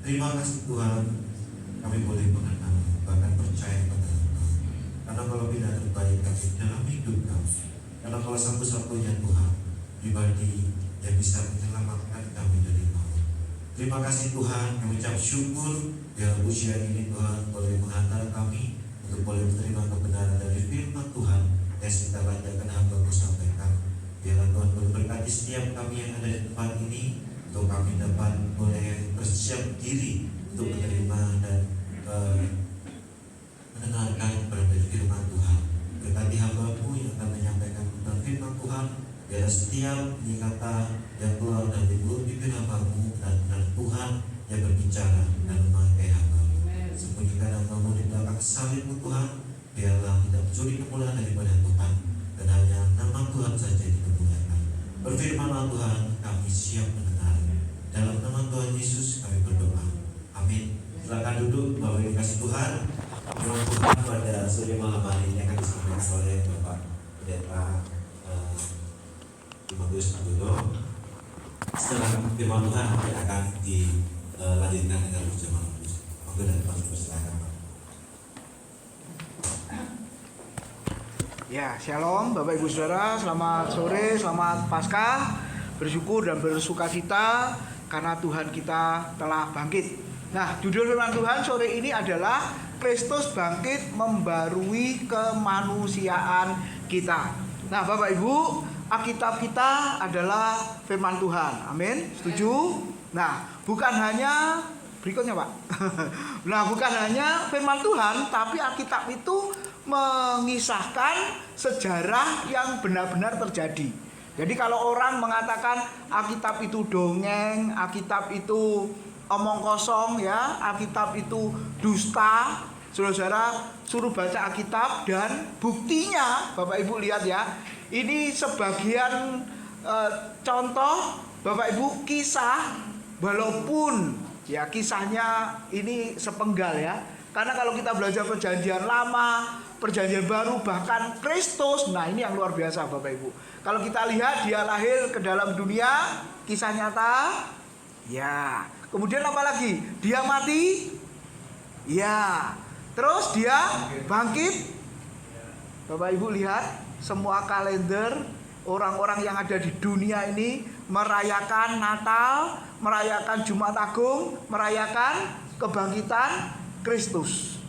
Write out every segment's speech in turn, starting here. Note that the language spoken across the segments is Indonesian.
Terima kasih Tuhan, kami boleh mengenal, bahkan percaya kepada Engkau. Karena kalau tidak terbaik kami dalam hidup kami. Karena kalau satu-satunya Tuhan, pribadi yang bisa menyelamatkan kami dari maut. Terima kasih Tuhan, kami ucap syukur biar usia ini Tuhan boleh menghantar kami untuk boleh menerima kebenaran dari firman Tuhan yang kita bacakan hamba-Mu sampaikan. Biarlah Tuhan berkati setiap kami yang ada di tempat ini, untuk kami dapat boleh bersiap diri untuk menerima dan mendengarkan kepada firman Tuhan. Berkati hamba-Mu yang akan menyampaikan tentang firman Tuhan. Biar setiap kata yang keluar dari mulut bibir hamba-Mu dan Tuhan yang berbicara dan memakai hamba-Mu. Sembunyikan hamba-Mu di belakang salib-Mu Tuhan. Biarlah tidak mencuri kemuliaan daripada Tuhan, dan hanya nama Tuhan saja dipermuliakan. Berfirmanlah Tuhan, kami siap mendengar. Dalam nama Tuhan Yesus kami berdoa. Amin. Silakan duduk Bapak Ibu kasih Tuhan. Firman Tuhan pada sore malam hari ini akan disampaikan oleh Bapak Pendeta Timotius Abdullah. Setelah firman Tuhan nanti akan dilanjutkan dengan perjamuan kudus. Monggo dan Pak silakan Pak. Ya, shalom Bapak Ibu Saudara, selamat sore, selamat Paskah. Bersyukur dan bersukacita karena Tuhan kita telah bangkit. Nah, judul firman Tuhan sore ini adalah Kristus bangkit membarui kemanusiaan kita. Nah, Bapak Ibu, Alkitab kita adalah firman Tuhan. Amin. Setuju? Nah, bukan hanya berikutnya, Pak. Nah, bukan hanya firman Tuhan, tapi Alkitab itu mengisahkan sejarah yang benar-benar terjadi. Jadi kalau orang mengatakan Alkitab itu dongeng, Alkitab itu omong kosong ya, Alkitab itu dusta, saudara-saudara suruh baca Alkitab dan buktinya Bapak Ibu lihat ya. Ini sebagian contoh Bapak Ibu kisah, walaupun ya kisahnya ini sepenggal ya. Karena kalau kita belajar perjanjian lama, perjanjian baru, bahkan Kristus, nah ini yang luar biasa Bapak Ibu. Kalau kita lihat dia lahir ke dalam dunia, kisah nyata, ya. Kemudian apa lagi? Dia mati, ya. Terus dia bangkit. Bapak Ibu lihat, semua kalender orang-orang yang ada di dunia ini merayakan Natal, merayakan Jumat Agung, merayakan kebangkitan Kristus.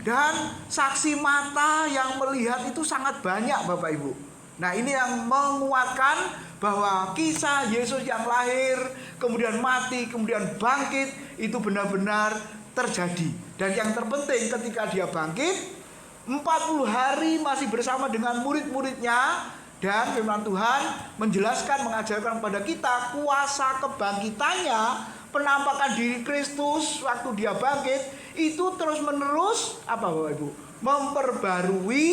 Dan saksi mata yang melihat itu sangat banyak Bapak Ibu. Nah, ini yang menguatkan bahwa kisah Yesus yang lahir, kemudian mati, kemudian bangkit itu benar-benar terjadi. Dan yang terpenting ketika dia bangkit 40 hari masih bersama dengan murid-muridnya. Dan firman Tuhan menjelaskan, mengajarkan kepada kita kuasa kebangkitannya, penampakan diri Kristus waktu dia bangkit itu terus menerus apa Bapak Ibu? Memperbarui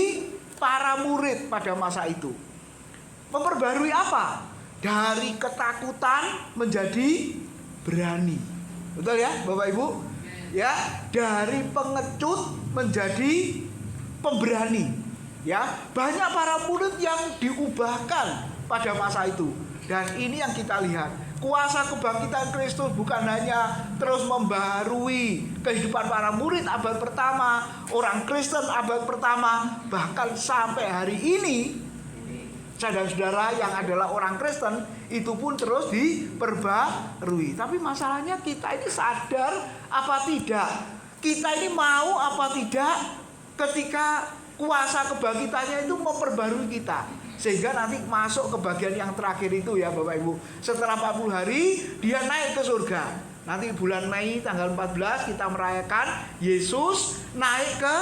para murid pada masa itu. Memperbarui apa? Dari ketakutan menjadi berani. Betul ya Bapak Ibu? Ya, dari pengecut menjadi pemberani. Ya, banyak para murid yang diubahkan pada masa itu. Dan ini yang kita lihat. Kuasa kebangkitan Kristus bukan hanya terus membarui kehidupan para murid abad pertama, orang Kristen abad pertama, bahkan sampai hari ini saudara-saudara yang adalah orang Kristen itu pun terus diperbarui. Tapi masalahnya kita ini sadar apa tidak? Kita ini mau apa tidak ketika kuasa kebangkitannya itu memperbarui kita, sehingga nanti masuk ke bagian yang terakhir itu ya Bapak Ibu. Setelah 40 hari dia naik ke surga. Nanti bulan Mei tanggal 14 kita merayakan Yesus naik ke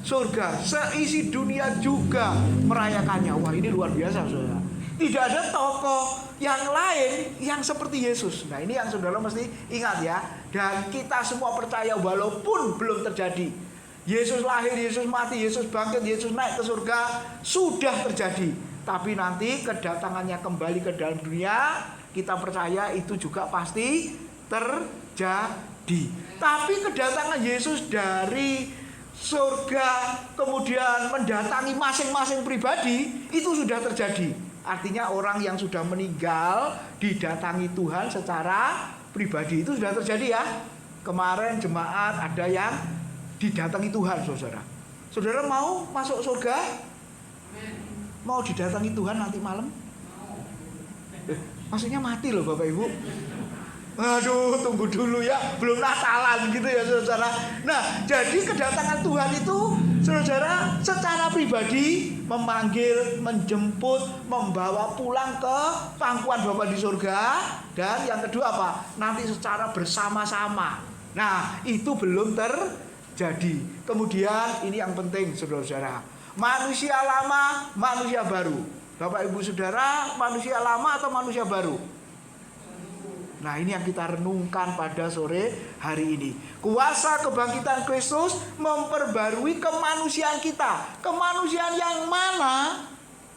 surga. Seisi dunia juga merayakannya. Wah, ini luar biasa saudara. Tidak ada tokoh yang lain yang seperti Yesus. Nah, ini yang saudara mesti ingat ya. Dan kita semua percaya walaupun belum terjadi. Yesus lahir, Yesus mati, Yesus bangkit, Yesus naik ke surga, sudah terjadi. Tapi nanti kedatangannya kembali ke dalam dunia, kita percaya itu juga pasti terjadi. Tapi kedatangan Yesus dari surga kemudian mendatangi masing-masing pribadi, itu sudah terjadi. Artinya orang yang sudah meninggal didatangi Tuhan secara pribadi, itu sudah terjadi ya. kemarin jemaat ada yang didatangi Tuhan, saudara. Saudara mau masuk surga? Mau didatangi Tuhan nanti malam? Maksudnya mati loh Bapak Ibu. Aduh, tunggu dulu ya, belum Natalan gitu ya saudara. Nah, jadi kedatangan Tuhan itu saudara secara pribadi memanggil, menjemput, membawa pulang ke pangkuan Bapa di surga. Dan yang kedua apa? Nanti secara bersama-sama. Nah, itu belum terjadi. Kemudian ini yang penting saudara-saudara, manusia lama, manusia baru. Bapak Ibu Saudara, manusia lama atau manusia baru? Nah, ini yang kita renungkan pada sore hari ini. Kuasa kebangkitan Kristus memperbarui kemanusiaan kita. Kemanusiaan yang mana?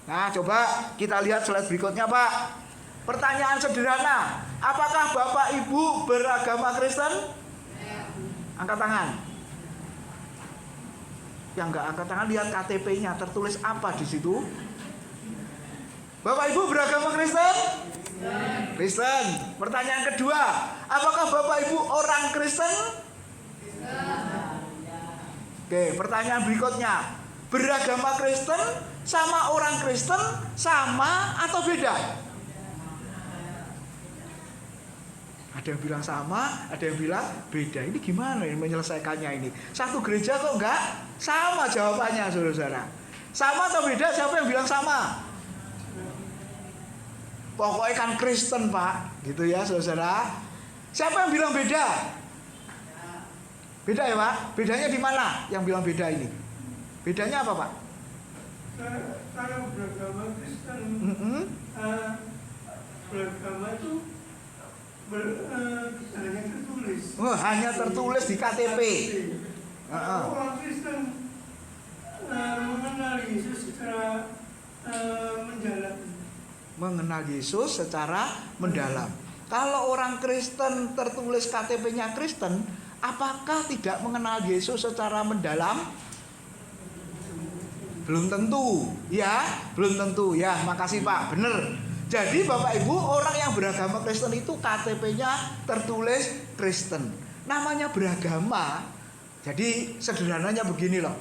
Nah, coba kita lihat slide berikutnya, Pak. Pertanyaan sederhana. Apakah Bapak Ibu beragama Kristen? Angkat tangan. Yang enggak angkat tangan, lihat KTP-nya, tertulis apa di situ? Bapak Ibu beragama Kristen? Kristen. Pertanyaan kedua, apakah Bapak Ibu orang Kristen? Oke, pertanyaan berikutnya, beragama Kristen sama orang Kristen sama atau beda? Ada yang bilang sama, ada yang bilang beda. Ini gimana ini menyelesaikannya ini? Satu gereja kok enggak sama jawabannya, saudara-saudara. Sama atau beda? Siapa yang bilang sama? Pokoknya kan Kristen, Pak, gitu ya saudara. Siapa yang bilang beda? Beda ya, Pak? Bedanya di mana? Yang bilang beda ini? Bedanya apa, Pak? Kalau beragama Kristen, beragama itu hanya tertulis. Oh, hanya tertulis di KTP. Orang Kristen mengenal Yesus secara mendalam. Mengenal Yesus secara mendalam. Kalau orang Kristen tertulis KTP-nya Kristen, apakah tidak mengenal Yesus secara mendalam? Belum tentu, ya, belum tentu, ya. Makasih Pak, bener. Jadi Bapak Ibu, orang yang beragama Kristen itu KTP-nya tertulis Kristen. Namanya beragama. Jadi sederhananya begini loh.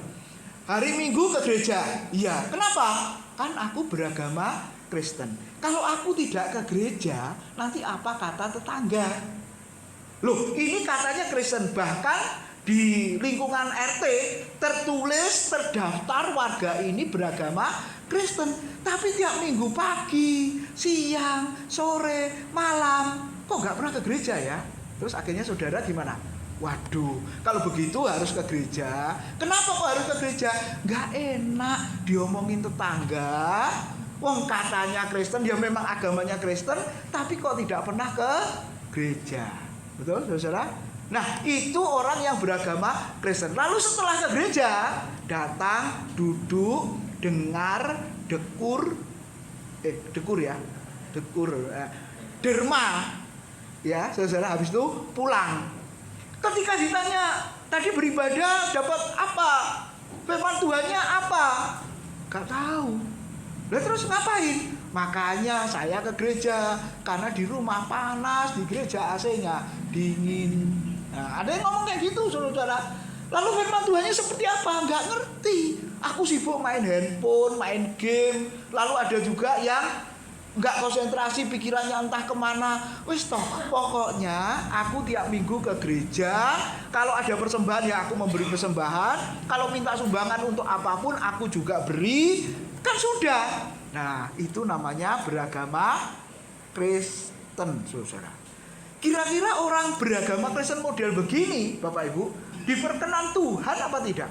Hari Minggu ke gereja, iya. Kenapa? Kan aku beragama Kristen. Kalau aku tidak ke gereja, nanti apa kata tetangga? Loh, ini katanya Kristen. Bahkan di lingkungan RT tertulis, terdaftar warga ini beragama Kristen. Tapi tiap minggu pagi, siang, sore, malam, kok gak pernah ke gereja ya? Terus akhirnya saudara gimana? Waduh, kalau begitu harus ke gereja. Kenapa kok harus ke gereja? Gak enak diomongin tetangga. Wong katanya Kristen, dia memang agamanya Kristen, tapi kok tidak pernah ke gereja. Betul, saudara? Nah, itu orang yang beragama Kristen. Lalu setelah ke gereja, datang, duduk, dengar, derma, ya, saudara. Habis itu pulang. Ketika ditanya, tadi beribadah dapat apa? Firman Tuhannya apa? Gak tahu. Lah terus ngapain? Makanya saya ke gereja, karena di rumah panas, di gereja AC-nya dingin. Nah, ada yang ngomong kayak gitu, saudara. Lalu firman Tuhannya seperti apa? Nggak ngerti. Aku sibuk main handphone, main game. Lalu ada juga yang nggak konsentrasi, pikirannya entah kemana. Wis toh, pokoknya aku tiap minggu ke gereja. Kalau ada persembahan ya aku memberi persembahan. Kalau minta sumbangan untuk apapun aku juga beri. Kan sudah. Nah, itu namanya beragama Kristen, saudara. Kira-kira orang beragama Kristen model begini, Bapak Ibu, diperkenan Tuhan apa tidak?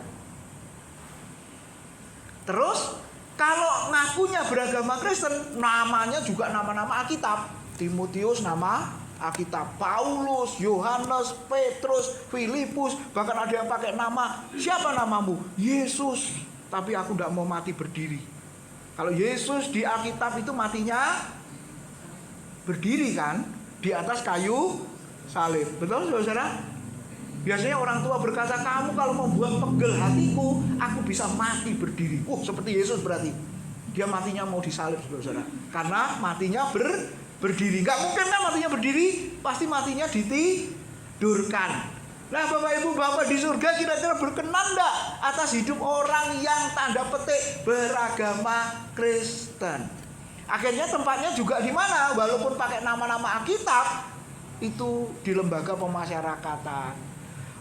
Terus, kalau ngakunya beragama Kristen, namanya juga nama-nama Alkitab. Timotius nama Alkitab, Paulus, Yohanes, Petrus, Filipus, bahkan ada yang pakai nama, siapa namamu? Yesus. Tapi aku tidak mau mati berdiri. Kalau Yesus di Alkitab itu matinya berdiri kan, di atas kayu salib. Betul saudara? Biasanya orang tua berkata, kamu kalau membuat pegel hatiku, aku bisa mati berdiri. Seperti Yesus berarti. Dia matinya mau disalib saudara. Karena matinya berdiri. Gak mungkin kan matinya berdiri, pasti matinya ditidurkan. Nah Bapak Ibu, Bapak di surga kira-kira berkenan enggak atas hidup orang yang tanda petik beragama Kristen? Akhirnya tempatnya juga di mana? Walaupun pakai nama-nama Alkitab, itu di lembaga pemasyarakatan,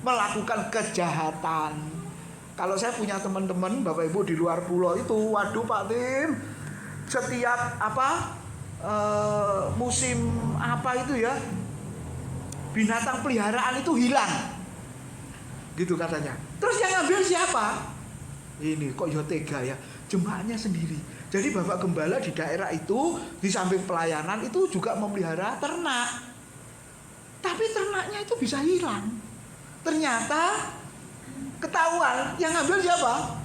melakukan kejahatan. Kalau saya punya teman-teman Bapak Ibu di luar pulau itu, waduh Pak Tim, setiap musim apa itu ya, binatang peliharaan itu hilang. Gitu katanya. Terus yang ngambil siapa? Ini kok ya tega ya, jemaatnya sendiri. Jadi Bapak Gembala di daerah itu di samping pelayanan itu juga memelihara ternak. Tapi ternaknya itu bisa hilang. Ternyata ketahuan yang ngambil siapa?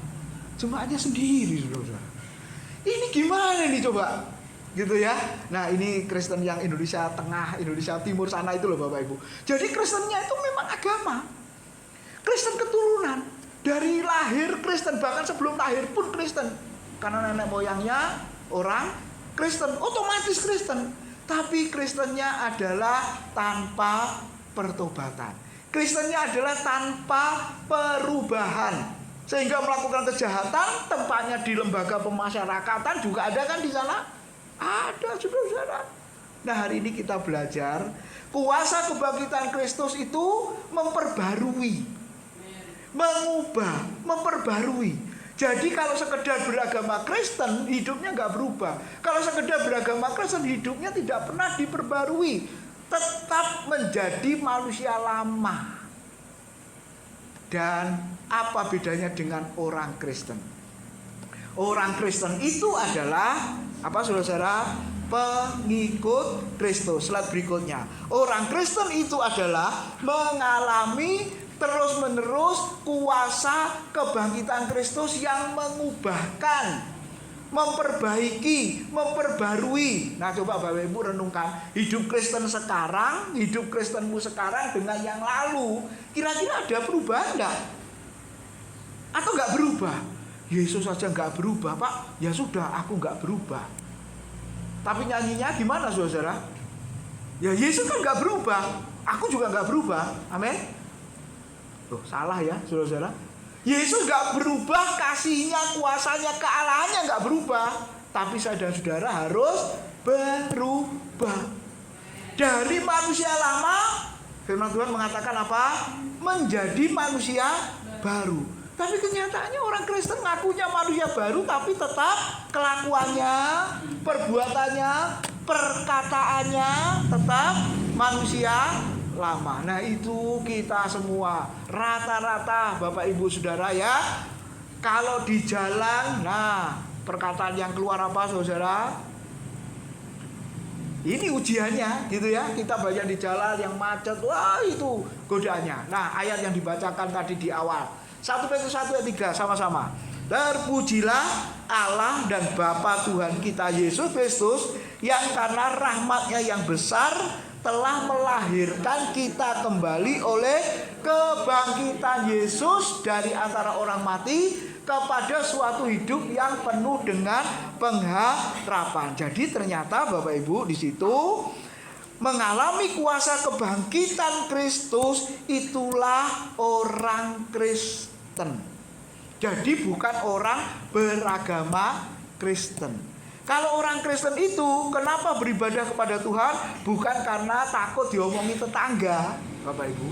Jemaatnya sendiri, saudara. Ini gimana nih coba? Gitu ya. Nah, ini Kristen yang Indonesia Tengah, Indonesia Timur sana itu loh Bapak Ibu. Jadi Kristennya itu memang agama. Kristen keturunan, dari lahir Kristen, bahkan sebelum lahir pun Kristen, karena nenek moyangnya orang Kristen, otomatis Kristen. Tapi Kristennya adalah tanpa pertobatan, Kristennya adalah tanpa perubahan, sehingga melakukan kejahatan. Tempatnya di lembaga pemasyarakatan juga ada kan di sana? Ada, saudara. Nah, hari ini kita belajar kuasa kebangkitan Kristus itu memperbarui, mengubah, memperbarui. Jadi kalau sekedar beragama Kristen, hidupnya nggak berubah. Kalau sekedar beragama Kristen, hidupnya tidak pernah diperbarui, tetap menjadi manusia lama. Dan apa bedanya dengan orang Kristen? Orang Kristen itu adalah apa, saudara? Pengikut Kristus. Slide berikutnya. Orang Kristen itu adalah mengalami terus-menerus kuasa kebangkitan Kristus yang mengubahkan, memperbaiki, memperbarui. Nah, coba Bapak Ibu renungkan hidup Kristen sekarang, hidup Kristenmu sekarang dengan yang lalu. Kira-kira ada perubahan enggak? Atau enggak berubah? Yesus saja enggak berubah, Pak. Ya sudah, aku enggak berubah. Tapi nyanyinya gimana, saudara? Ya Yesus kan enggak berubah, aku juga enggak berubah. Amin. Loh, salah ya, saudara-saudara. Yesus gak berubah, kasihnya, kuasanya, kealahannya gak berubah. Tapi saya dan saudara harus berubah. Dari manusia lama, firman Tuhan mengatakan apa? Menjadi manusia baru. Tapi kenyataannya orang Kristen ngakunya manusia baru, tapi tetap kelakuannya, perbuatannya, perkataannya tetap manusia lama. Nah, itu kita semua rata-rata Bapak Ibu Saudara ya. Kalau di jalan, nah perkataan yang keluar apa, saudara? Ini ujiannya gitu ya. Kita banyak di jalan yang macet, wah itu godaannya. Nah, ayat yang dibacakan tadi di awal, 1 Petrus 1 ayat 3 sama-sama. Terpujilah Allah dan Bapa Tuhan kita Yesus Kristus, yang karena rahmatnya yang besar telah melahirkan kita kembali oleh kebangkitan Yesus dari antara orang mati kepada suatu hidup yang penuh dengan pengharapan. Jadi ternyata Bapak Ibu di situ mengalami kuasa kebangkitan Kristus, itulah orang Kristen. Jadi bukan orang beragama Kristen. Kalau orang Kristen itu kenapa beribadah kepada Tuhan? Bukan karena takut diomongi tetangga, Bapak Ibu.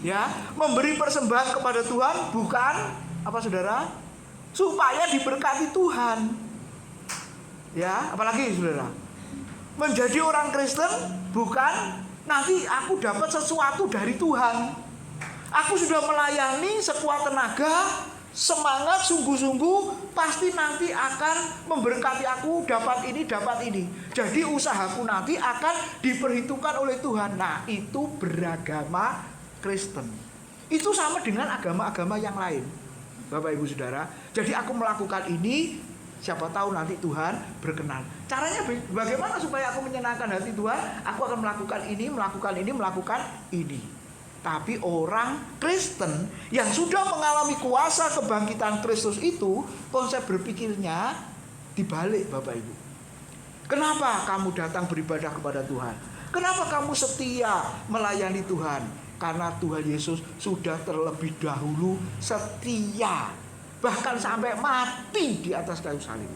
Ya, memberi persembahan kepada Tuhan bukan apa, saudara? Supaya diberkati Tuhan. Ya, apalagi saudara? Menjadi orang Kristen bukan nanti aku dapat sesuatu dari Tuhan. Aku sudah melayani sekuat tenaga, semangat sungguh-sungguh, pasti nanti akan memberkati aku, dapat ini, dapat ini. Jadi usahaku nanti akan diperhitungkan oleh Tuhan. Nah, itu beragama Kristen. Itu sama dengan agama-agama yang lain, Bapak Ibu Saudara. Jadi aku melakukan ini, siapa tahu nanti Tuhan berkenan. Caranya bagaimana supaya aku menyenangkan hati Tuhan? Aku akan melakukan ini, melakukan ini, melakukan ini. Tapi orang Kristen yang sudah mengalami kuasa kebangkitan Kristus itu, konsep berpikirnya dibalik, Bapak Ibu. Kenapa kamu datang beribadah kepada Tuhan? Kenapa kamu setia melayani Tuhan? Karena Tuhan Yesus sudah terlebih dahulu setia, bahkan sampai mati di atas kayu salib.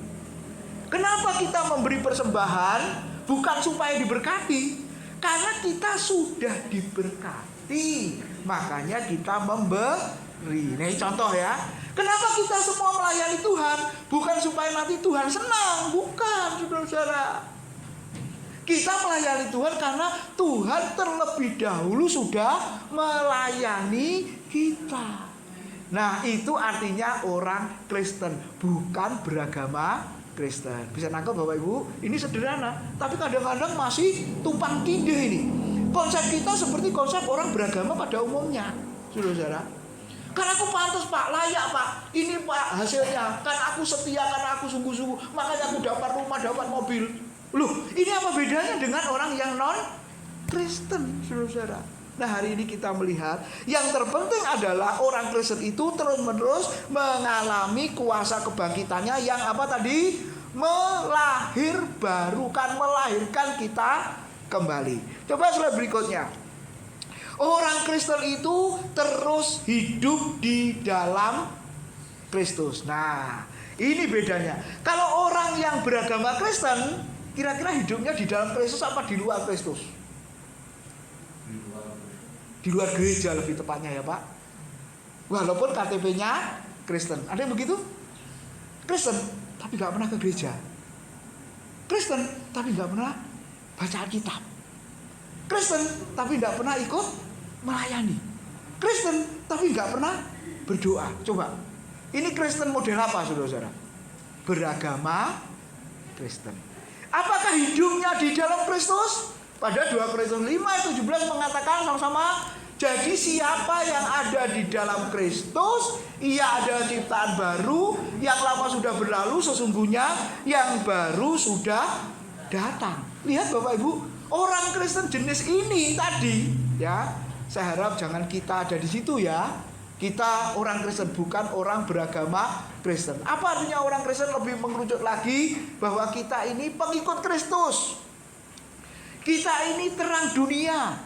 Kenapa kita memberi persembahan? Bukan supaya diberkati, karena kita sudah diberkati, makanya kita memberi. Ini contoh ya. Kenapa kita semua melayani Tuhan? Bukan supaya nanti Tuhan senang, bukan, saudara-saudara. Kita melayani Tuhan karena Tuhan terlebih dahulu sudah melayani kita. Nah, itu artinya orang Kristen, bukan beragama Kristen. Bisa nangkep Bapak Ibu? Ini sederhana, tapi kadang-kadang masih tumpang tindih ini. Konsep kita seperti konsep orang beragama pada umumnya, saudara-saudara. Karena aku pantas Pak, layak Pak, ini Pak hasilnya. Karena aku setia, karena aku sungguh-sungguh, makanya aku dapat rumah, dapat mobil. Loh, ini apa bedanya dengan orang yang non-Kristen, saudara-saudara? Nah, hari ini kita melihat yang terpenting adalah orang Kristen itu terus-menerus mengalami kuasa kebangkitannya yang apa tadi? Melahirkan kita kembali. Coba slide berikutnya. Orang Kristen itu terus hidup di dalam Kristus. Nah, ini bedanya. Kalau orang yang beragama Kristen, kira-kira hidupnya di dalam Kristus apa di luar Kristus? Di luar gereja lebih tepatnya ya Pak. Walaupun KTP-nya Kristen. Ada yang begitu? Kristen tapi gak pernah ke gereja. Kristen tapi gak pernah baca Alkitab. Kristen tapi gak pernah ikut melayani. Kristen tapi gak pernah berdoa. Coba, ini Kristen model apa saudara-saudara? Beragama Kristen. Apakah hidupnya di dalam Kristus? Pada 2 Korintus 5:17 mengatakan sama-sama, jadi siapa yang ada di dalam Kristus, ia adalah ciptaan baru, yang lama sudah berlalu, sesungguhnya yang baru sudah datang. Lihat Bapak Ibu, orang Kristen jenis ini tadi, ya, saya harap jangan kita ada di situ ya. Kita orang Kristen, bukan orang beragama Kristen. Apa artinya orang Kristen? Lebih mengerucut lagi bahwa kita ini pengikut Kristus. Kita ini terang dunia.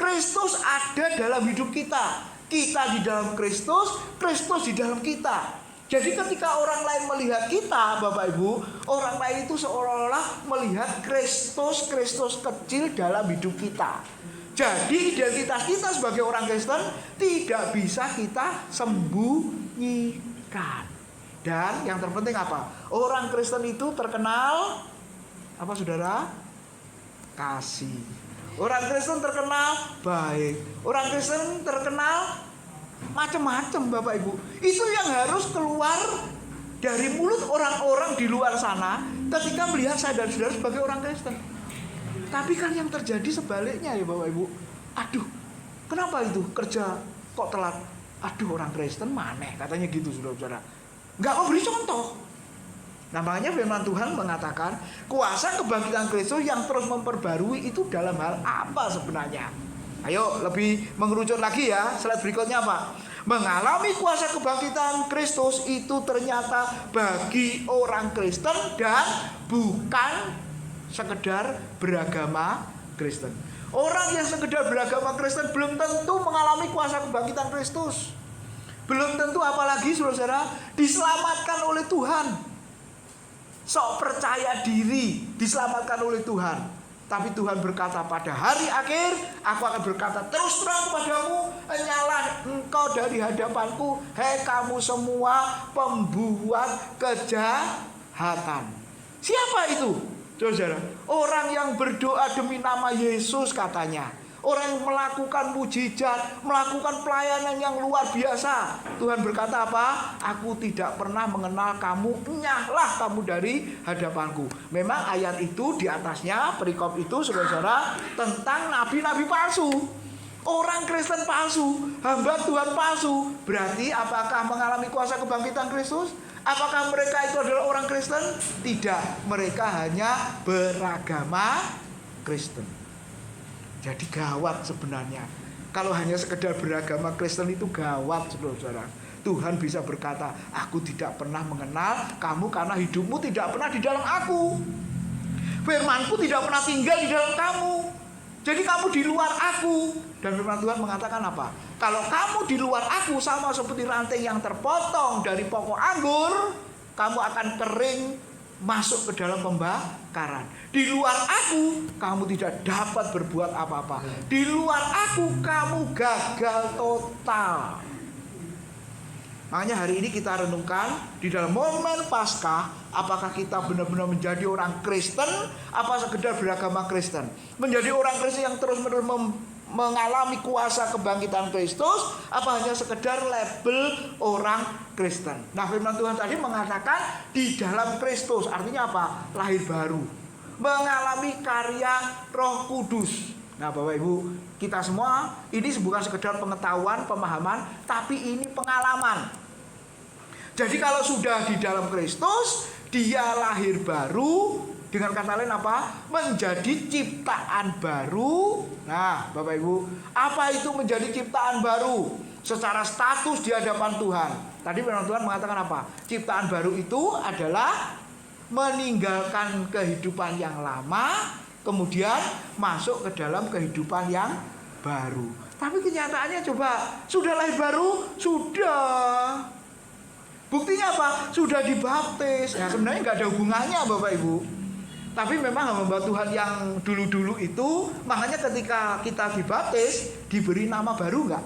Kristus ada dalam hidup kita. Kita di dalam Kristus, Kristus di dalam kita. Jadi ketika orang lain melihat kita, Bapak Ibu, orang lain itu seolah-olah melihat Kristus kecil dalam hidup kita. Jadi identitas kita sebagai orang Kristen tidak bisa kita sembunyikan. Dan yang terpenting apa? Orang Kristen itu terkenal apa saudara? Kasih. Orang Kristen terkenal baik. Orang Kristen terkenal macam-macam Bapak Ibu. Itu yang harus keluar dari mulut orang-orang di luar sana ketika melihat saya dan saudara sebagai orang Kristen. Tapi kan yang terjadi sebaliknya ya Bapak Ibu. Aduh, kenapa itu kerja kok telat? Aduh, orang Kristen maneh katanya gitu saudara-saudara. Nggak mau beri contoh. Namanya firman Tuhan mengatakan kuasa kebangkitan Kristus yang terus memperbarui itu dalam hal apa sebenarnya? Ayo lebih mengerucut lagi ya. Slide berikutnya apa? Mengalami kuasa kebangkitan Kristus itu ternyata bagi orang Kristen dan bukan sekedar beragama Kristen. Orang yang sekedar beragama Kristen belum tentu mengalami kuasa kebangkitan Kristus. Belum tentu apalagi saudara diselamatkan oleh Tuhan. Sok percaya diri diselamatkan oleh Tuhan. Tapi Tuhan berkata pada hari akhir aku akan berkata terus terang kepadamu, enyalah engkau dari hadapanku, hei kamu semua pembuat kejahatan. Siapa itu? Saudara, orang yang berdoa demi nama Yesus katanya. Orang yang melakukan mujizat, melakukan pelayanan yang luar biasa. Tuhan berkata apa? Aku tidak pernah mengenal kamu, enyahlah kamu dari hadapanku. Memang ayat itu di atasnya, perikop itu saudara-saudara tentang nabi-nabi palsu. Orang Kristen palsu, hamba Tuhan palsu. Berarti apakah mengalami kuasa kebangkitan Kristus? Apakah mereka itu adalah orang Kristen? Tidak, mereka hanya beragama Kristen. Jadi gawat sebenarnya. Kalau hanya sekedar beragama Kristen itu gawat saudara-saudara. Tuhan bisa berkata, aku tidak pernah mengenal kamu karena hidupmu tidak pernah di dalam aku. Firmanku tidak pernah tinggal di dalam kamu. Jadi kamu di luar aku. Dan firman Tuhan mengatakan apa? Kalau kamu di luar aku sama seperti ranting yang terpotong dari pokok anggur, kamu akan kering masuk ke dalam pembakaran. Di luar aku kamu tidak dapat berbuat apa-apa. Di luar aku kamu gagal total. Makanya hari ini kita renungkan di dalam momen Paskah, apakah kita benar-benar menjadi orang Kristen, apa sekedar beragama Kristen? Menjadi orang Kristen yang terus-menerus mengalami kuasa kebangkitan Kristus, apa hanya sekedar label orang Kristen? Nah, firman Tuhan tadi mengatakan di dalam Kristus, artinya apa? Lahir baru, mengalami karya Roh Kudus. Nah, Bapak Ibu, kita semua ini bukan sekedar pengetahuan, pemahaman, tapi ini pengalaman. Jadi kalau sudah di dalam Kristus, dia lahir baru, dengan kata lain apa? Menjadi ciptaan baru. Nah, Bapak Ibu, apa itu menjadi ciptaan baru? Secara status di hadapan Tuhan. Tadi firman Tuhan mengatakan apa? Ciptaan baru itu adalah meninggalkan kehidupan yang lama, kemudian masuk ke dalam kehidupan yang baru. Tapi kenyataannya coba, sudah lahir baru? Sudah. Buktinya apa? Sudah dibaptis. Nah, sebenarnya nggak ada hubungannya Bapak Ibu. Tapi memang hamba Tuhan yang dulu-dulu itu, makanya ketika kita dibaptis, diberi nama baru nggak?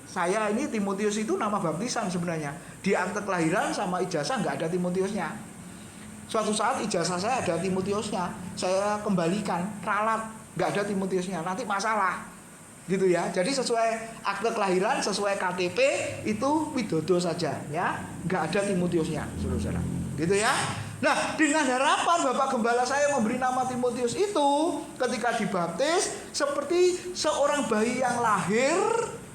Saya ini Timotius itu nama baptisan sebenarnya. Di akte kelahiran sama ijazah nggak ada Timotiusnya. Suatu saat ijazah saya ada Timotiusnya, saya kembalikan, ralat, nggak ada Timotiusnya, nanti masalah. Gitu ya. Jadi sesuai akte kelahiran, sesuai KTP itu Widodo saja ya, nggak ada Timotiusnya, saudara. Gitu ya. Nah, dengan harapan Bapak Gembala saya memberi nama Timotius itu ketika dibaptis seperti seorang bayi yang lahir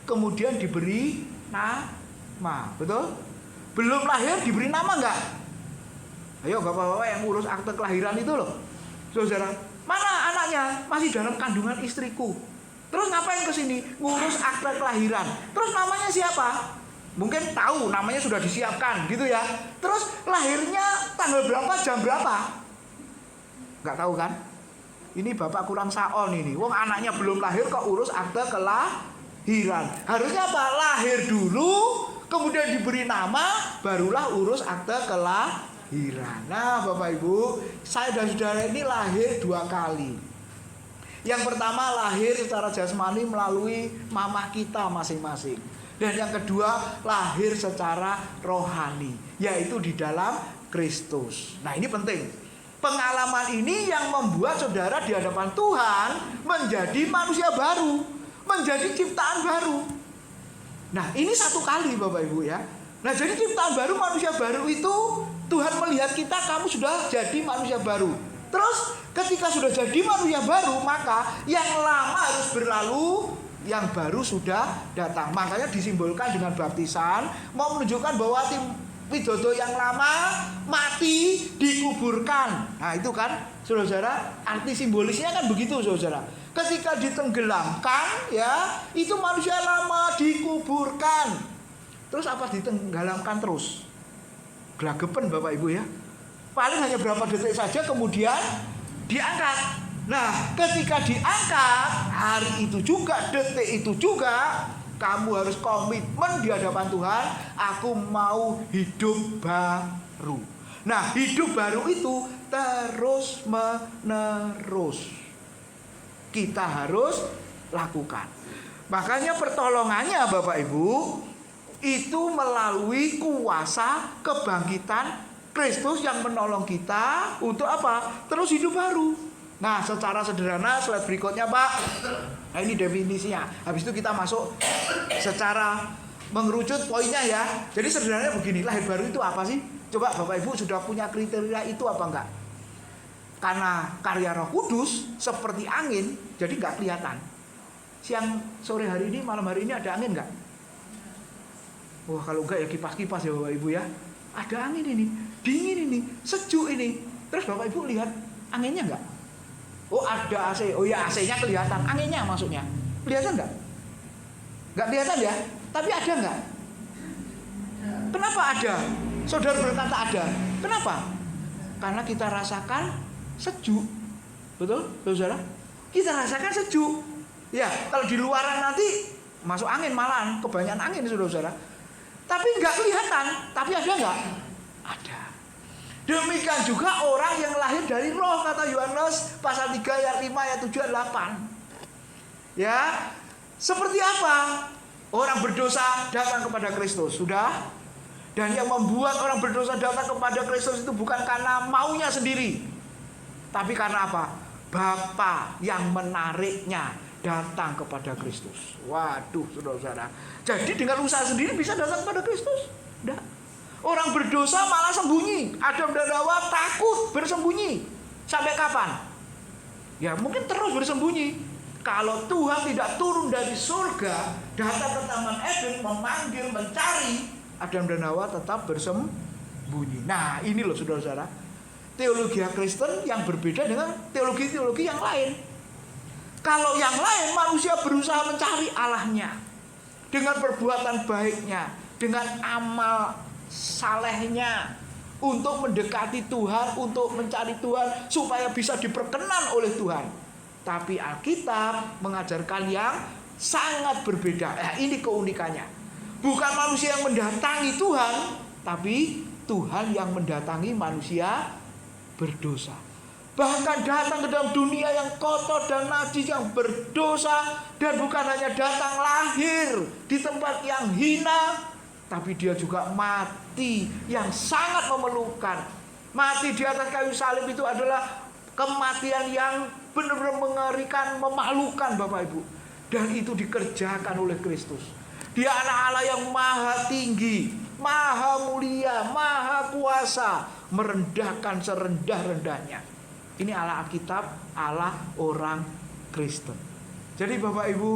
kemudian diberi nama, betul? Belum lahir diberi nama nggak? Ayo bapak-bapak yang urus akte kelahiran itu loh, saudara. Mana anaknya? Masih dalam kandungan istriku. Terus ngapain ke sini? Ngurus akte kelahiran. Terus namanya siapa? Mungkin tahu namanya sudah disiapkan gitu ya. Terus lahirnya tanggal berapa, jam berapa? Nggak tahu kan? Ini bapak kurang saon ini. Wong anaknya belum lahir kok urus akte kelahiran. Harusnya apa? Lahir dulu, kemudian diberi nama, barulah urus akte kelahiran. Nah, Bapak Ibu, saya dan saudara ini lahir 2 kali. Yang pertama lahir secara jasmani melalui mamah kita masing-masing. Dan yang kedua lahir secara rohani, yaitu di dalam Kristus. Nah, ini penting. Pengalaman ini yang membuat saudara di hadapan Tuhan menjadi manusia baru, menjadi ciptaan baru. Nah, ini 1 kali Bapak Ibu ya. Nah, jadi ciptaan baru, manusia baru itu Tuhan melihat kita, kamu sudah jadi manusia baru. Terus ketika sudah jadi manusia baru, maka yang lama harus berlalu, yang baru sudah datang. Makanya disimbolkan dengan baptisan, mau menunjukkan bahwa Widodo yang lama mati dikuburkan. Nah, itu kan saudara, arti simbolisnya kan begitu saudara. Ketika ditenggelamkan ya, itu manusia lama dikuburkan. Terus apa ditenggelamkan terus? Gelagepen Bapak Ibu ya. Paling hanya berapa detik saja kemudian diangkat. Nah, ketika diangkat, hari itu juga, detik itu juga, kamu harus komitmen di hadapan Tuhan, aku mau hidup baru. Nah, hidup baru itu terus menerus kita harus lakukan. Makanya pertolongannya Bapak Ibu itu melalui kuasa kebangkitan Kristus yang menolong kita untuk apa? Terus hidup baru. Nah, secara sederhana slide berikutnya Pak. Nah, ini definisinya. Habis itu kita masuk secara mengerucut poinnya ya. Jadi sederhananya begini, lahir baru itu apa sih? Coba Bapak Ibu sudah punya kriteria itu apa enggak? Karena karya Roh Kudus seperti angin, jadi enggak kelihatan. Siang, sore hari ini, malam hari ini ada angin enggak? Wah, kalau enggak ya kipas-kipas ya Bapak Ibu ya. Ada angin ini, dingin ini, sejuk ini. Terus Bapak Ibu lihat anginnya enggak? Oh, ada AC. Oh ya, AC-nya kelihatan. Anginnya maksudnya. Kelihatan enggak? Enggak kelihatan ya? Tapi ada enggak? Kenapa ada? Saudara berkata ada. Kenapa? Karena kita rasakan sejuk. Betul, saudara? Kita rasakan sejuk. Ya, kalau di luaran nanti masuk angin malahan, kebanyakan angin saudara-saudara. Tapi nggak kelihatan, tapi ada nggak? Ada. Demikian juga orang yang lahir dari roh, kata Yohanes pasal 3 ayat 5 ayat 7 ayat 8. Ya, seperti apa? Orang berdosa datang kepada Kristus, sudah. Dan yang membuat orang berdosa datang kepada Kristus itu bukan karena maunya sendiri, tapi karena apa? Bapa yang menariknya datang kepada Kristus. Waduh, saudara-saudara. Jadi dengan usaha sendiri bisa datang kepada Kristus? Tidak. Orang berdosa malah sembunyi. Adam dan Hawa takut bersembunyi. Sampai kapan? Ya mungkin terus bersembunyi. Kalau Tuhan tidak turun dari surga, datang ke Taman Eden, memanggil, mencari, Adam dan Hawa tetap bersembunyi. Nah ini loh saudara-saudara, teologi Kristen yang berbeda dengan teologi-teologi yang lain. Kalau yang lain manusia berusaha mencari Allahnya dengan perbuatan baiknya, dengan amal salehnya, untuk mendekati Tuhan, untuk mencari Tuhan supaya bisa diperkenan oleh Tuhan. Tapi Alkitab mengajarkan yang sangat berbeda. Ini keunikannya. Bukan manusia yang mendatangi Tuhan, tapi Tuhan yang mendatangi manusia berdosa. Bahkan datang ke dalam dunia yang kotor dan najis, yang berdosa. Dan bukan hanya datang lahir di tempat yang hina, tapi dia juga mati yang sangat memerlukan. Mati di atas kayu salib itu adalah kematian yang benar-benar mengerikan, memalukan Bapak Ibu. Dan itu dikerjakan oleh Kristus. Dia anak Allah yang maha tinggi, maha mulia, maha kuasa, merendahkan serendah-rendahnya. Ini Allah Alkitab, Allah orang Kristen. Jadi Bapak Ibu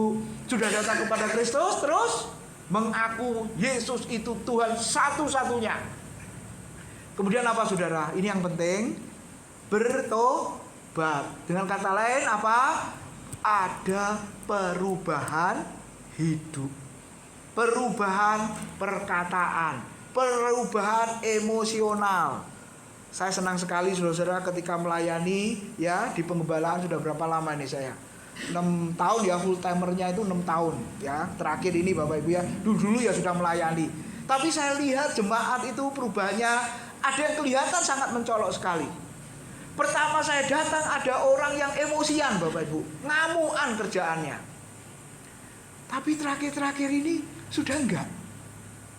sudah datang kepada Kristus, terus mengaku Yesus itu Tuhan satu-satunya. Kemudian apa saudara? Ini yang penting, bertobat. Dengan kata lain apa? Ada perubahan hidup, perubahan perkataan, perubahan emosional. Saya senang sekali saudara-saudara ketika melayani ya di pengembalaan. Sudah berapa lama ini saya? 6 tahun ya, full timernya itu 6 tahun ya. Terakhir ini Bapak Ibu ya, dulu ya sudah melayani. Tapi saya lihat jemaat itu perubahannya ada yang kelihatan sangat mencolok sekali. Pertama saya datang ada orang yang emosian Bapak Ibu, ngamuan kerjaannya. Tapi terakhir-terakhir ini sudah enggak.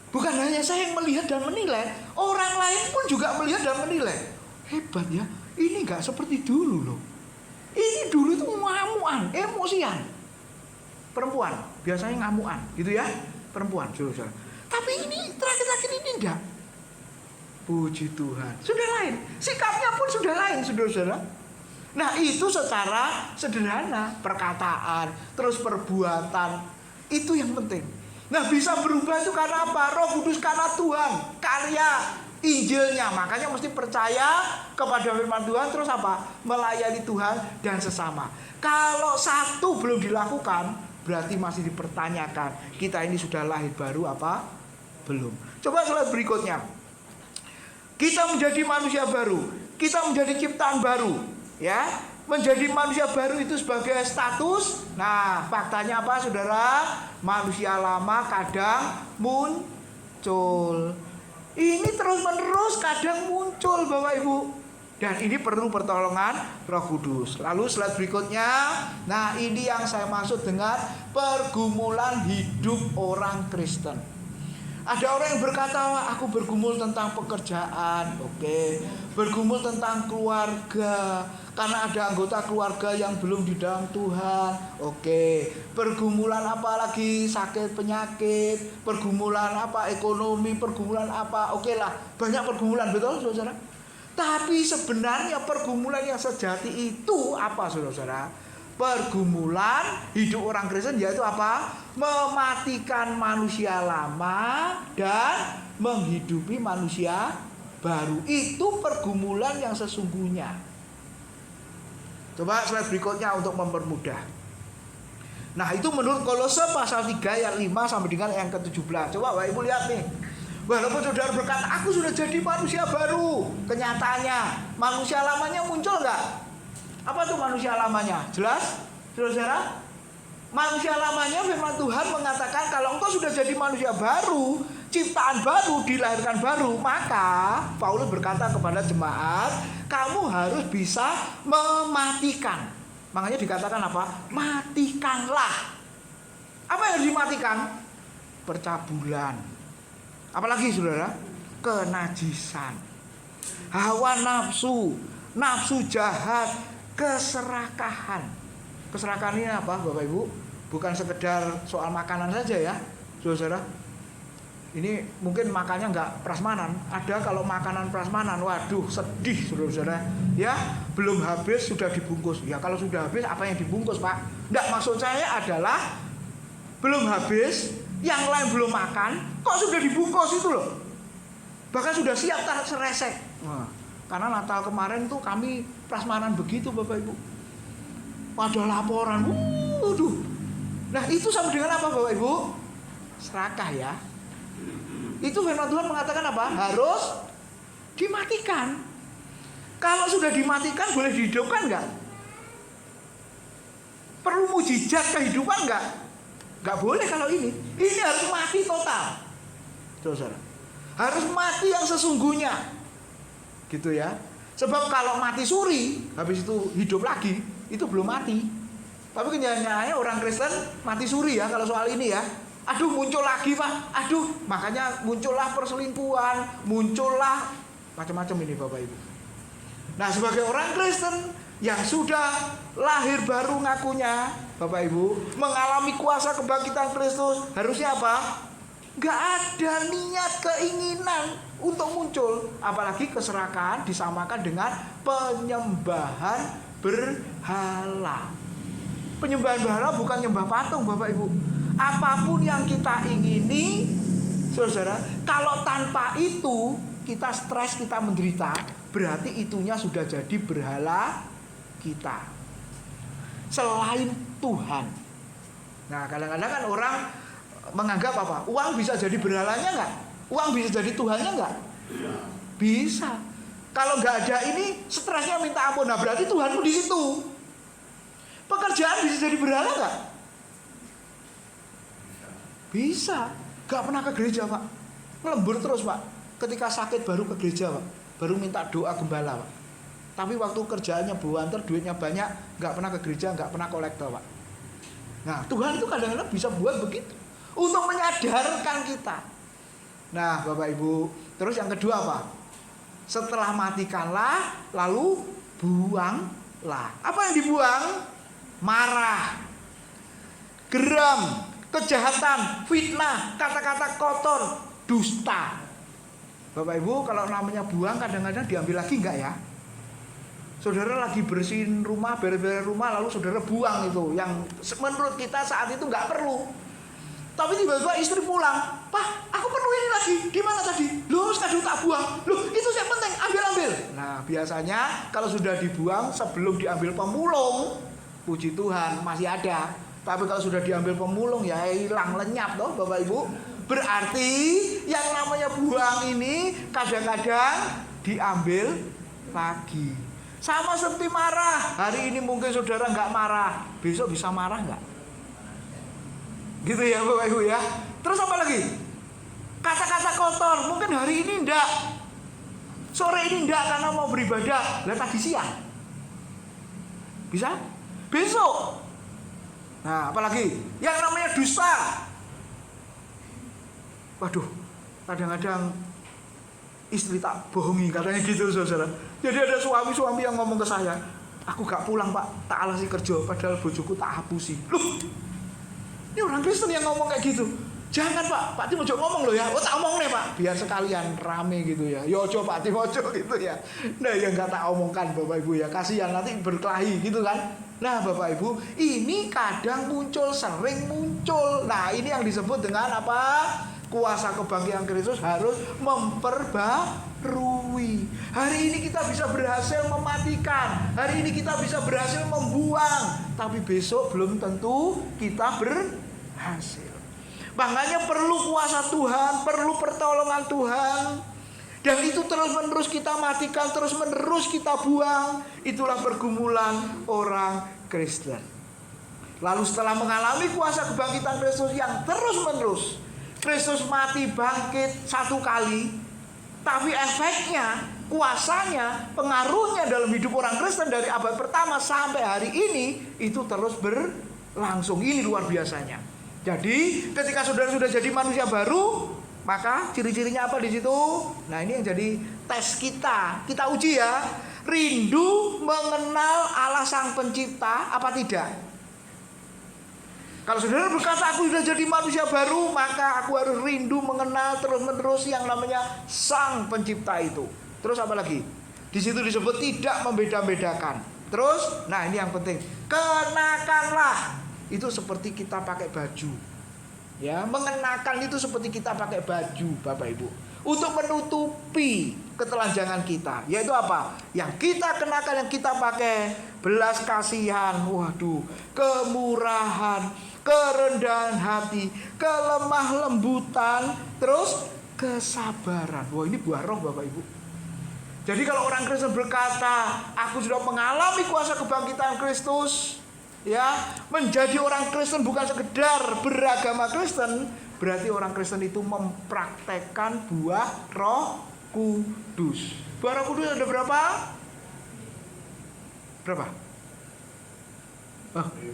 Bukan hanya saya yang melihat dan menilai, orang lain pun juga melihat dan menilai. Hebat ya, ini enggak seperti dulu loh. Ini dulu itu ngamuan, emosian. Perempuan biasanya ngamuan, gitu ya, perempuan, saudara. Tapi ini terakhir-terakhir ini enggak. Puji Tuhan, sudah lain. Sikapnya pun sudah lain, saudara. Nah itu secara sederhana, perkataan, terus perbuatan, itu yang penting. Nah bisa berubah itu karena apa? Roh Kudus, karena Tuhan, karya Injilnya. Makanya mesti percaya kepada firman Tuhan. Terus apa? Melayani Tuhan dan sesama. Kalau satu belum dilakukan, berarti masih dipertanyakan, kita ini sudah lahir baru apa? Belum. Coba slide berikutnya. Kita menjadi manusia baru, kita menjadi ciptaan baru, ya. Menjadi manusia baru itu sebagai status. Nah faktanya apa saudara? Manusia lama kadang muncul. Ini terus menerus kadang muncul Bapak Ibu. Dan ini perlu pertolongan Roh Kudus. Lalu slide berikutnya. Nah ini yang saya maksud dengan pergumulan hidup orang Kristen. Ada orang yang berkata, aku bergumul tentang pekerjaan, oke. Bergumul tentang keluarga, karena ada anggota keluarga yang belum di dalam Tuhan, oke. Pergumulan apa lagi? Sakit, penyakit, pergumulan apa? Ekonomi, pergumulan apa? Oke lah, banyak pergumulan, betul saudara? Tapi sebenarnya pergumulan yang sejati itu apa saudara? Pergumulan hidup orang Kristen yaitu apa? Mematikan manusia lama dan menghidupi manusia baru. Itu pergumulan yang sesungguhnya. Coba slide berikutnya untuk mempermudah. Nah itu menurut Kolose pasal 3 ayat 5 sampai dengan yang ke-17. Coba Bapak Ibu lihat nih. Walaupun saudara berkata aku sudah jadi manusia baru, kenyataannya manusia lamanya muncul enggak? Apa tuh manusia lamanya? Jelas? Saudara? Manusia lamanya firman Tuhan mengatakan kalau engkau sudah jadi manusia baru, ciptaan baru, dilahirkan baru, maka Paulus berkata kepada jemaat, kamu harus bisa mematikan. Makanya dikatakan apa? Matikanlah. Apa yang harus dimatikan? Percabulan. Apalagi saudara? Kenajisan. Hawa nafsu, nafsu jahat, keserakahan. Keserakahan ini apa Bapak Ibu? Bukan sekedar soal makanan saja ya, saudara. Ini mungkin makannya nggak prasmanan. Ada kalau makanan prasmanan, waduh sedih saudara-saudara. Ya belum habis sudah dibungkus. Ya kalau sudah habis apa yang dibungkus Pak? Nggak, maksud saya adalah belum habis, yang lain belum makan, kok sudah dibungkus itu loh. Bahkan sudah siap seresek. Nah, karena Natal kemarin tuh kami prasmanan begitu Bapak Ibu. Ada laporan, waduh. Nah itu sama dengan apa Bapak Ibu? Serakah ya. Itu firman Tuhan mengatakan apa? Harus dimatikan. Kalau sudah dimatikan boleh dihidupkan nggak? Perlu mujizat kehidupan nggak? Nggak boleh kalau ini. Ini harus mati total. Saudara. Harus mati yang sesungguhnya. Gitu ya. Sebab kalau mati suri, habis itu hidup lagi, itu belum mati. Tapi kenyataannya orang Kristen mati suri ya kalau soal ini ya. Aduh muncul lagi Pak. Aduh makanya muncullah perselingkuhan, muncullah macam-macam ini Bapak Ibu. Nah sebagai orang Kristen yang sudah lahir baru ngakunya Bapak Ibu, mengalami kuasa kebangkitan Kristus, harusnya apa? Gak ada niat keinginan untuk muncul. Apalagi keserakahan disamakan dengan penyembahan berhala. Penyembahan berhala bukan nyembah patung Bapak Ibu. Apapun yang kita ingini, saudara, kalau tanpa itu kita stres, kita menderita, berarti itunya sudah jadi berhala kita selain Tuhan. Nah kadang-kadang kan orang menganggap apa? Uang bisa jadi berhalanya nggak? Uang bisa jadi Tuhannya nggak? Bisa. Kalau nggak ada ini, stresnya minta ampun. Nah berarti Tuhanmu di situ. Pekerjaan bisa jadi berhala nggak? Bisa. Gak pernah ke gereja Pak. Lembur terus Pak. Ketika sakit baru ke gereja Pak. Baru minta doa gembala Pak. Tapi waktu kerjaannya buanter, duitnya banyak, gak pernah ke gereja, gak pernah kolektor Pak. Nah Tuhan itu kadang-kadang bisa buat begitu. Untuk menyadarkan kita. Nah Bapak Ibu. Terus yang kedua apa? Setelah matikanlah, lalu buanglah. Apa yang dibuang? Marah, geram, kejahatan, fitnah, kata-kata kotor, dusta. Bapak Ibu kalau namanya buang kadang-kadang diambil lagi enggak ya? Saudara lagi bersihin rumah, beres-beres rumah, lalu saudara buang itu yang menurut kita saat itu enggak perlu. Tapi tiba-tiba istri pulang, Pak, aku perlu ini lagi. Di mana tadi? Loh, kado tak buang. Loh, itu yang penting, ambil. Nah, biasanya kalau sudah dibuang sebelum diambil pemulung, puji Tuhan masih ada. Tapi kalau sudah diambil pemulung ya hilang, lenyap toh Bapak Ibu. Berarti yang namanya buang ini kadang-kadang diambil lagi. Sama seperti marah. Hari ini mungkin saudara nggak marah, besok bisa marah nggak? Gitu ya Bapak Ibu ya. Terus apa lagi? Kata-kata kotor. Mungkin hari ini enggak, sore ini enggak karena mau beribadah. Lah tadi siang bisa? Besok. Nah apalagi? Yang namanya dusta. Waduh, kadang-kadang istri tak bohongi katanya gitu saudara. Jadi ada suami-suami yang ngomong ke saya, aku gak pulang Pak, tak alasi kerja, padahal bojoku tak hapusi. Loh, ini orang Kristen yang ngomong kayak gitu. Jangan Pak Timojo ngomong loh ya. Oh tak omong nih Pak, biar sekalian rame gitu ya. Yo coba Pak Timojo gitu ya. Nah yang gak tak omongkan Bapak Ibu ya, kasihan nanti berkelahi gitu kan. Nah Bapak Ibu, ini kadang muncul, sering muncul. Nah ini yang disebut dengan apa? Kuasa kebangkitan Kristus harus memperbarui. Hari ini kita bisa berhasil mematikan, hari ini kita bisa berhasil membuang, tapi besok belum tentu kita berhasil. Makanya perlu kuasa Tuhan, perlu pertolongan Tuhan. Dan itu terus-menerus kita matikan, terus-menerus kita buang. Itulah pergumulan orang Kristen. Lalu setelah mengalami kuasa kebangkitan Kristus yang terus-menerus, Kristus mati bangkit satu kali, tapi efeknya, kuasanya, pengaruhnya dalam hidup orang Kristen dari abad pertama sampai hari ini itu terus berlangsung. Ini luar biasanya. Jadi ketika saudara sudah jadi manusia baru, maka ciri-cirinya apa di situ? Nah, ini yang jadi tes kita. Kita uji ya. Rindu mengenal Allah Sang Pencipta apa tidak? Kalau saudara berkata aku sudah jadi manusia baru, maka aku harus rindu mengenal terus-menerus yang namanya Sang Pencipta itu. Terus apa lagi? Di situ disebut tidak membeda-bedakan. Terus, nah ini yang penting. Kenakanlah. Itu seperti kita pakai baju. Ya, mengenakan itu seperti kita pakai baju, Bapak Ibu, untuk menutupi ketelanjangan kita. Yaitu apa? Yang kita kenakan, yang kita pakai, belas kasihan, waduh, kemurahan, kerendahan hati, kelemah lembutan, terus kesabaran. Wah, ini buah roh, Bapak Ibu. Jadi kalau orang Kristen berkata, aku sudah mengalami kuasa kebangkitan Kristus, ya, menjadi orang Kristen bukan sekedar beragama Kristen, berarti orang Kristen itu mempraktekkan buah Roh Kudus. Buah Roh Kudus ada berapa? Berapa?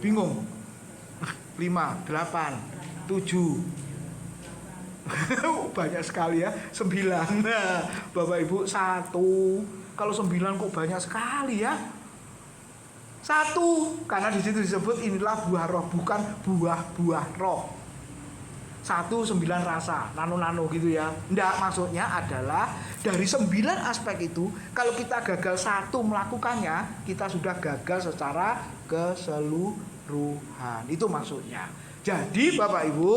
Bingung. 5, 8, 7. Banyak sekali ya. 9. Nah, Bapak Ibu 1. Kalau 9 kok banyak sekali ya? 1, karena di situ disebut inilah buah roh, bukan buah-buah roh. 1, 9 rasa, nano-nano gitu ya. Enggak, maksudnya adalah dari 9 aspek itu, kalau kita gagal 1 melakukannya, kita sudah gagal secara keseluruhan. Itu maksudnya. Jadi Bapak Ibu,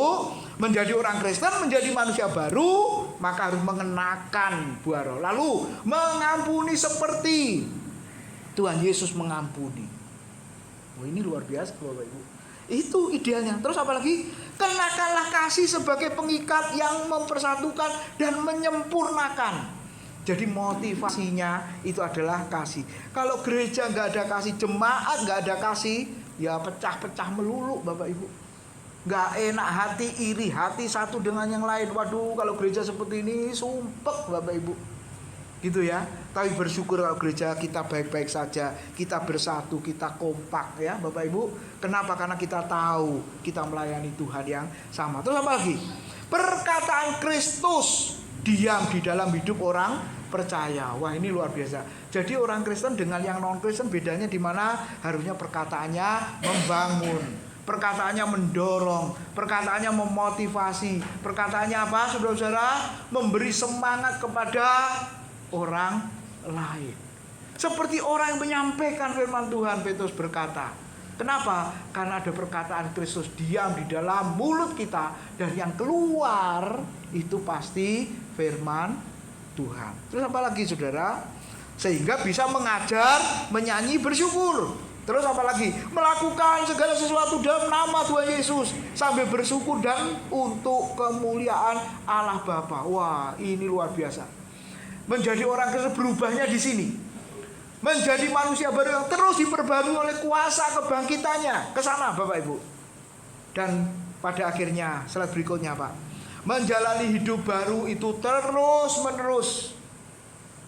menjadi orang Kristen, menjadi manusia baru, maka harus mengenakan buah roh. Lalu mengampuni seperti Tuhan Yesus mengampuni. Oh, ini luar biasa Bapak Ibu. Itu idealnya. Terus apa lagi? Kenakanlah kasih sebagai pengikat yang mempersatukan dan menyempurnakan. Jadi motivasinya itu adalah kasih. Kalau gereja nggak ada kasih, jemaat nggak ada kasih, ya pecah-pecah melulu Bapak Ibu. Nggak enak hati, iri hati satu dengan yang lain. Waduh, kalau gereja seperti ini sumpek Bapak Ibu. Gitu ya. Tapi bersyukur kalau gereja kita baik-baik saja, kita bersatu, kita kompak ya Bapak Ibu. Kenapa? Karena kita tahu kita melayani Tuhan yang sama. Terus apa lagi? Perkataan Kristus diam di dalam hidup orang percaya. Wah, ini luar biasa. Jadi orang Kristen dengan yang non Kristen bedanya di mana? Harusnya perkataannya membangun, perkataannya mendorong, perkataannya memotivasi, perkataannya apa saudara-saudara? Memberi semangat kepada orang lain. Seperti orang yang menyampaikan firman Tuhan, Petrus berkata. Kenapa? Karena ada perkataan Kristus diam di dalam mulut kita, dan yang keluar itu pasti firman Tuhan. Terus apa lagi saudara? Sehingga bisa mengajar, menyanyi, bersyukur. Terus apa lagi? Melakukan segala sesuatu dalam nama Tuhan Yesus sambil bersyukur dan untuk kemuliaan Allah Bapa. Wah, ini luar biasa. Menjadi orang Kristen berubahnya di sini. Menjadi manusia baru yang terus diperbarui oleh kuasa kebangkitannya. Ke sana Bapak Ibu. Dan pada akhirnya slide berikutnya Pak. Menjalani hidup baru itu terus menerus.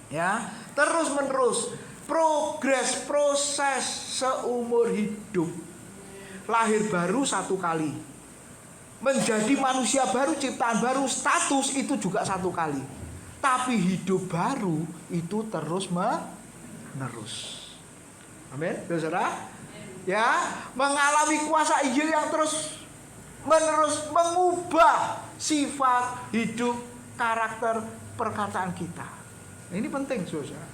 Ya, terus menerus. Progres, proses seumur hidup. Lahir baru 1 kali. Menjadi manusia baru, ciptaan baru, status itu juga 1 kali. Tapi hidup baru itu terus menerus. Amin, saudara. Ya, mengalami kuasa Injil yang terus menerus mengubah sifat hidup, karakter, perkataan kita. Ini penting, saudara.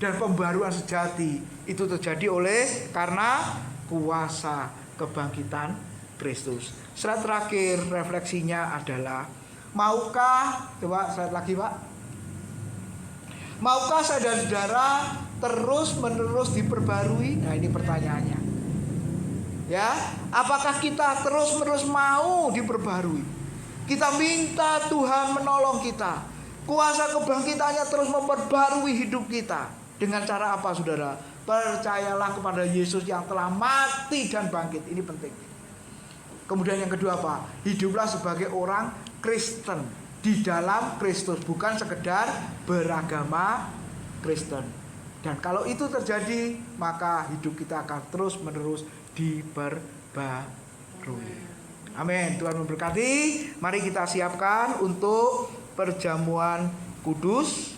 Dan pembaruan sejati itu terjadi oleh karena kuasa kebangkitan Kristus. Slide terakhir refleksinya adalah, maukah, coba slide lagi Pak. Maukah saudara-saudara terus menerus diperbarui? Nah, ini pertanyaannya. Ya, apakah kita terus menerus mau diperbarui? Kita minta Tuhan menolong kita. Kuasa kebangkitannya terus memperbarui hidup kita. Dengan cara apa saudara? Percayalah kepada Yesus yang telah mati dan bangkit. Ini penting. Kemudian yang kedua apa? Hiduplah sebagai orang Kristen di dalam Kristus, bukan sekedar beragama Kristen. Dan kalau itu terjadi, maka hidup kita akan terus-menerus diperbarui. Amin. Tuhan memberkati. Mari kita siapkan untuk perjamuan kudus.